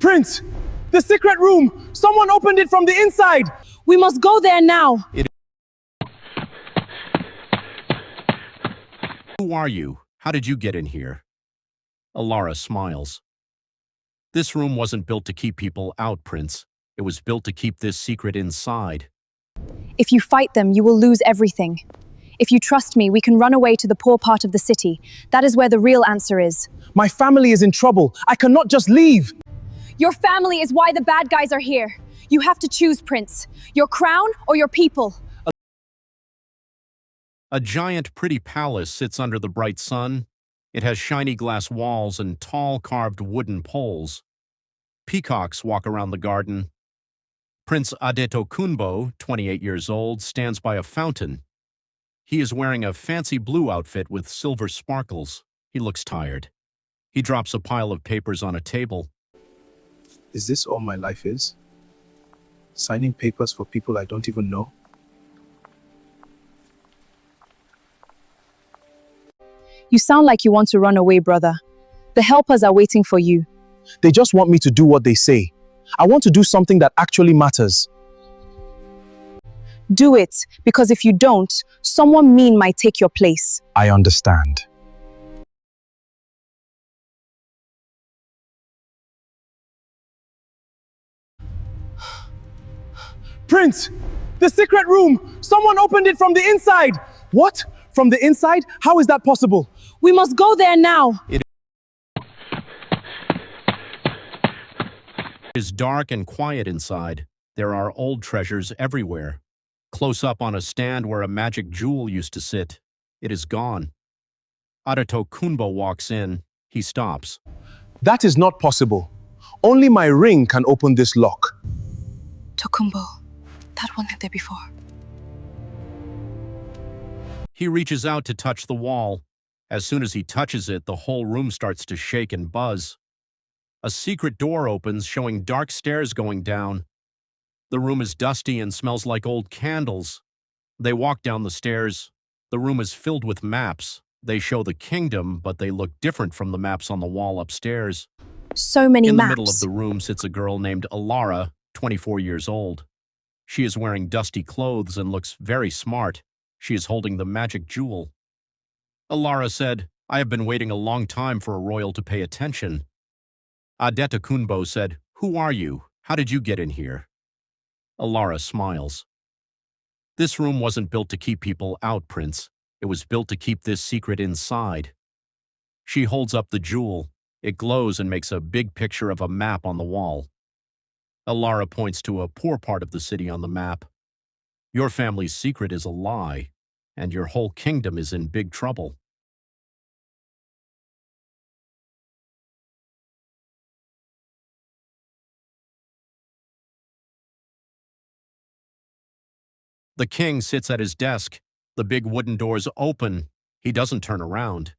Prince! The secret room! Someone opened it from the inside! We must go there now. Who are you? How did you get in here? Alara smiles. This room wasn't built to keep people out, Prince. It was built to keep this secret inside. If you fight them, you will lose everything. If you trust me, we can run away to the poor part of the city. That is where the real answer is. My family is in trouble. I cannot just leave. Your family is why the bad guys are here. You have to choose, Prince. Your crown or your people. A giant, pretty palace sits under the bright sun. It has shiny glass walls and tall, carved wooden poles. Peacocks walk around the garden. Prince Adetokunbo, 28 years old, stands by a fountain. He is wearing a fancy blue outfit with silver sparkles. He looks tired. He drops a pile of papers on a table. Is this all my life is? Signing papers for people I don't even know? You sound like you want to run away, brother. The helpers are waiting for you. They just want me to do what they say. I want to do something that actually matters. Do it, because if you don't, someone mean might take your place. I understand. Prince! The secret room! Someone opened it from the inside! What? From the inside? How is that possible? We must go there now. It is dark and quiet inside. There are old treasures everywhere. Close up on a stand where a magic jewel used to sit. It is gone. Adetokunbo walks in. He stops. That is not possible. Only my ring can open this lock. Tokunbo, that one lived there before. He reaches out to touch the wall. As soon as he touches it, the whole room starts to shake and buzz. A secret door opens, showing dark stairs going down. The room is dusty and smells like old candles. They walk down the stairs. The room is filled with maps. They show the kingdom, but they look different from the maps on the wall upstairs. So many In maps. the middle of the room sits a girl named Alara, 24 years old. She is wearing dusty clothes and looks very smart. She is holding the magic jewel. Alara said, "I have been waiting a long time for a royal to pay attention." Adetokunbo said, "Who are you? How did you get in here?" Alara smiles. This room wasn't built to keep people out, Prince. It was built to keep this secret inside. She holds up the jewel. It glows and makes a big picture of a map on the wall. Alara points to a poor part of the city on the map. Your family's secret is a lie, and your whole kingdom is in big trouble. The king sits at his desk. The big wooden doors open. He doesn't turn around.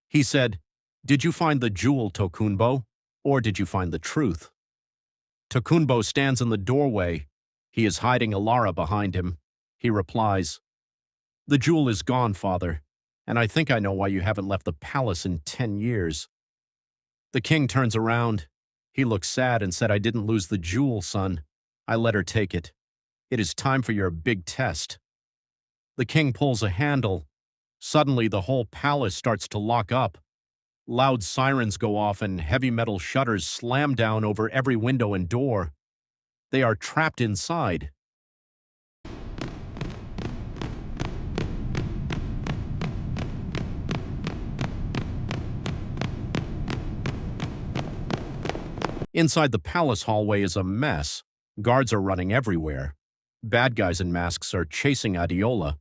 He said, "Did you find the jewel, Tokunbo, or did you find the truth?" Tokunbo stands in the doorway. He is hiding Alara behind him. He replies, "The jewel is gone, father, and I think I know why you haven't left the palace in 10 years. The king turns around. He looks sad and said, "I didn't lose the jewel, son. I let her take it. It is time for your big test." The king pulls a handle. Suddenly, the whole palace starts to lock up. Loud sirens go off and heavy metal shutters slam down over every window and door. They are trapped inside. Inside the palace hallway is a mess. Guards are running everywhere. Bad guys in masks are chasing Adiola.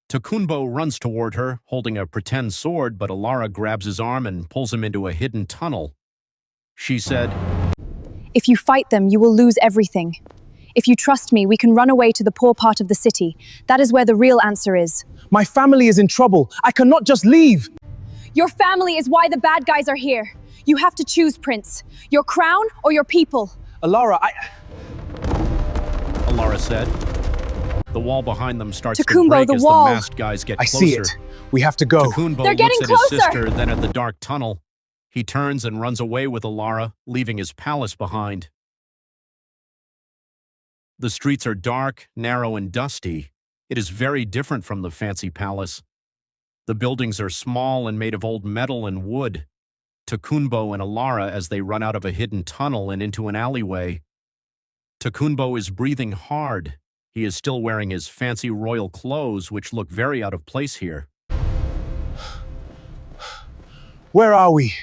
Tokunbo runs toward her, holding a pretend sword, but Alara grabs his arm and pulls him into a hidden tunnel. She said, If you fight them, you will lose everything. If you trust me, we can run away to the poor part of the city. That is where the real answer is. My family is in trouble. I cannot just leave. Your family is why the bad guys are here. You have to choose, Prince. Your crown or your people. Alara, Alara said. The wall behind them starts to Tokunbo, break the as wall. the masked guys get I closer. see it. We have to go. Tokunbo They're getting looks at his closer. sister, then at the dark tunnel. He turns and runs away with Alara, leaving his palace behind. The streets are dark, narrow, and dusty. It is very different from the fancy palace. The buildings are small and made of old metal and wood. Tokunboh and Alara as they run out of a hidden tunnel and into an alleyway. Tokunboh is breathing hard. He is still wearing his fancy royal clothes, which look very out of place here. Where are we?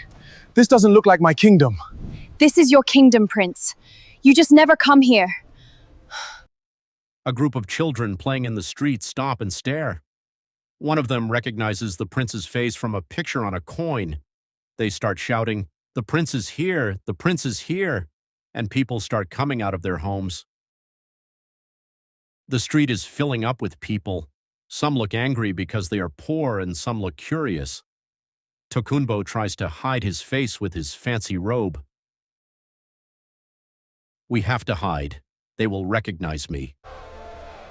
This doesn't look like my kingdom. This is your kingdom, Prince. You just never come here. A group of children playing in the street stop and stare. One of them recognizes the prince's face from a picture on a coin. They start shouting, "The prince is here! The prince is here!" And people start coming out of their homes. The street is filling up with people. Some look angry because they are poor and some look curious. Tokunboh tries to hide his face with his fancy robe. We have to hide. They will recognize me.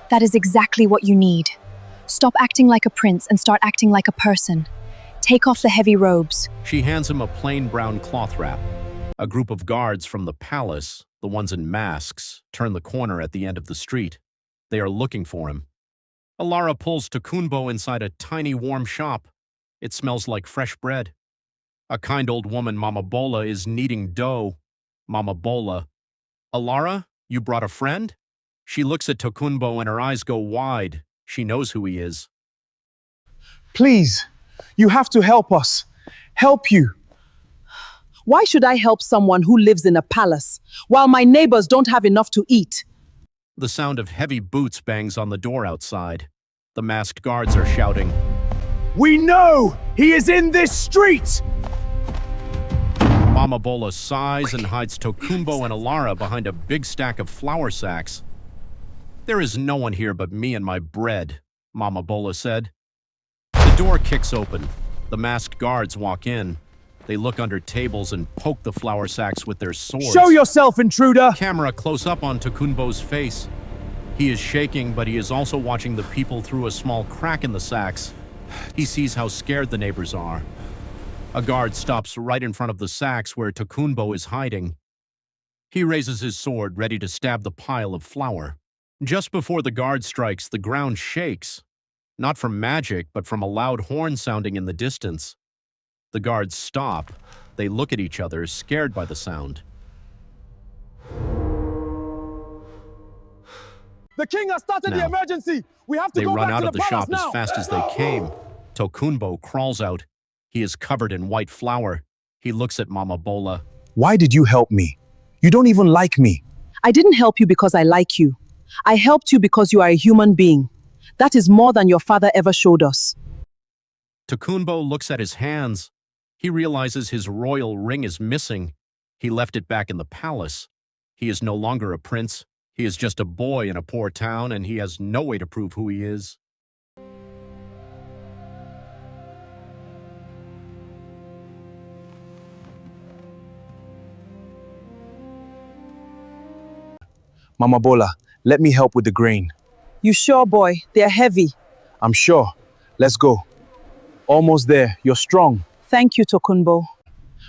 That is exactly what you need. Stop acting like a prince and start acting like a person. Take off the heavy robes. She hands him a plain brown cloth wrap. A group of guards from the palace, the ones in masks, turn the corner at the end of the street. They are looking for him. Alara pulls Tokunboh inside a tiny warm shop. It smells like fresh bread. A kind old woman, Mama Bola, is kneading dough. Mama Bola, "Alara, you brought a friend?" She looks at Tokunboh and her eyes go wide. She knows who he is. Please, you have to help us. Help you. Why should I help someone who lives in a palace while my neighbors don't have enough to eat? The sound of heavy boots bangs on the door outside. The masked guards are shouting, We know he is in this street! Mama Bola sighs and hides Tokunboh and Alara behind a big stack of flour sacks. "There is no one here but me and my bread," Mama Bola said. The door kicks open. The masked guards walk in. They look under tables and poke the flour sacks with their swords. Show yourself, intruder! Camera close up on Tokunboh's face. He is shaking, but he is also watching the people through a small crack in the sacks. He sees how scared the neighbors are. A guard stops right in front of the sacks where Tokunboh is hiding. He raises his sword, ready to stab the pile of flour. Just before the guard strikes, the ground shakes. Not from magic, but from a loud horn sounding in the distance. The guards stop. They look at each other, scared by the sound. The king has started the Now, emergency! We have to They go run back out to of the palace shop as now. fast as they came. Tokunboh crawls out. He is covered in white flour. He looks at Mama Bola. Why did you help me? You don't even like me. I didn't help you because I like you. I helped you because you are a human being. That is more than your father ever showed us. Tokunboh looks at his hands. He realizes his royal ring is missing. He left it back in the palace. He is no longer a prince. He is just a boy in a poor town, and he has no way to prove who he is. Mama Bola, let me help with the grain. You sure, boy? They're heavy. I'm sure. Let's go. Almost there. You're strong. Thank you, Tokunboh.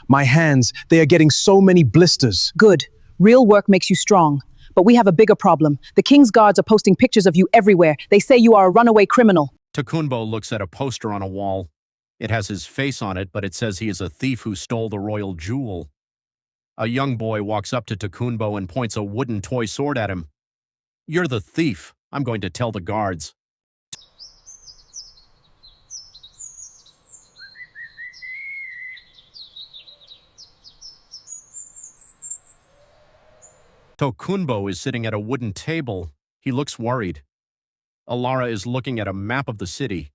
My hands, they are getting so many blisters. Good. Real work makes you strong. But we have a bigger problem. The king's guards are posting pictures of you everywhere. They say you are a runaway criminal. Tokunboh looks at a poster on a wall. It has his face on it, but it says he is a thief who stole the royal jewel. A young boy walks up to Tokunboh and points a wooden toy sword at him. "You're the thief. I'm going to tell the guards." Tokunboh is sitting at a wooden table. He looks worried. Alara is looking at a map of the city.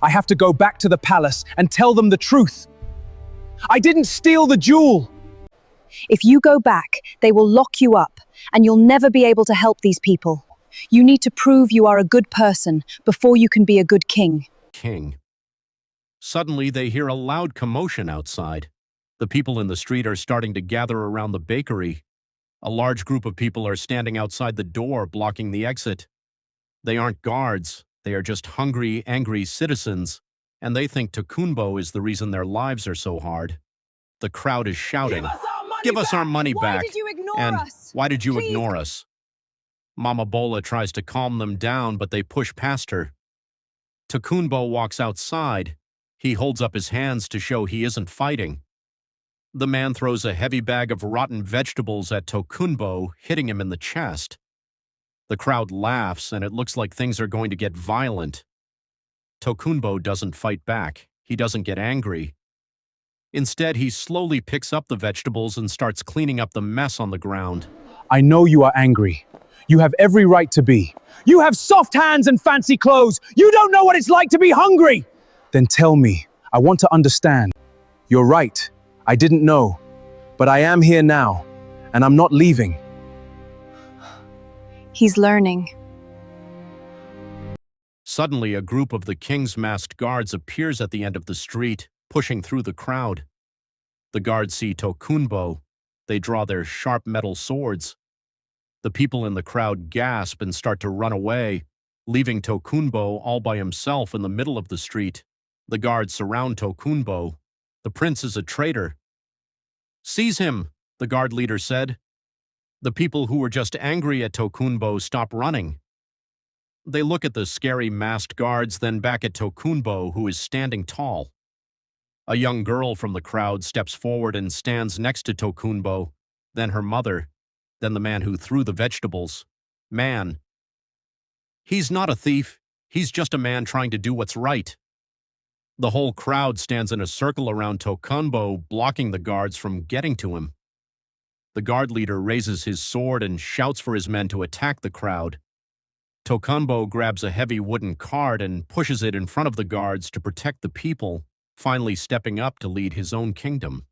I have to go back to the palace and tell them the truth. I didn't steal the jewel. If you go back, they will lock you up, and you'll never be able to help these people. You need to prove you are a good person before you can be a good king. King. Suddenly, they hear a loud commotion outside. The people in the street are starting to gather around the bakery. A large group of people are standing outside the door, blocking the exit. They aren't guards. They are just hungry, angry citizens, and they think Tokunboh is the reason their lives are so hard. The crowd is shouting, Give "Give us our money Why back!" did you ignore And us? "Why did you Please." ignore us?" Mama Bola tries to calm them down, but they push past her. Tokunbo walks outside. He holds up his hands to show he isn't fighting. The man throws a heavy bag of rotten vegetables at Tokunbo, hitting him in the chest. The crowd laughs, and it looks like things are going to get violent. Tokunbo doesn't fight back. He doesn't get angry. Instead, he slowly picks up the vegetables and starts cleaning up the mess on the ground. I know you are angry. You have every right to be. You have soft hands and fancy clothes. You don't know what it's like to be hungry. Then tell me. I want to understand. You're right. I didn't know. But I am here now, and I'm not leaving. He's learning. Suddenly, a group of the king's masked guards appears at the end of the street, pushing through the crowd. The guards see Tokunbo. They draw their sharp metal swords. The people in the crowd gasp and start to run away, leaving Tokunbo all by himself in the middle of the street. The guards surround Tokunbo. The prince is a traitor. "Seize him," the guard leader said. The people who were just angry at Tokunbo stop running. They look at the scary masked guards, then back at Tokunbo, who is standing tall. A young girl from the crowd steps forward and stands next to Tokunbo, then her mother, then the man who threw the vegetables. Man. "He's not a thief. He's just a man trying to do what's right." The whole crowd stands in a circle around Tokunbo, blocking the guards from getting to him. The guard leader raises his sword and shouts for his men to attack the crowd. Tokunbo grabs a heavy wooden cart and pushes it in front of the guards to protect the people, finally stepping up to lead his own kingdom.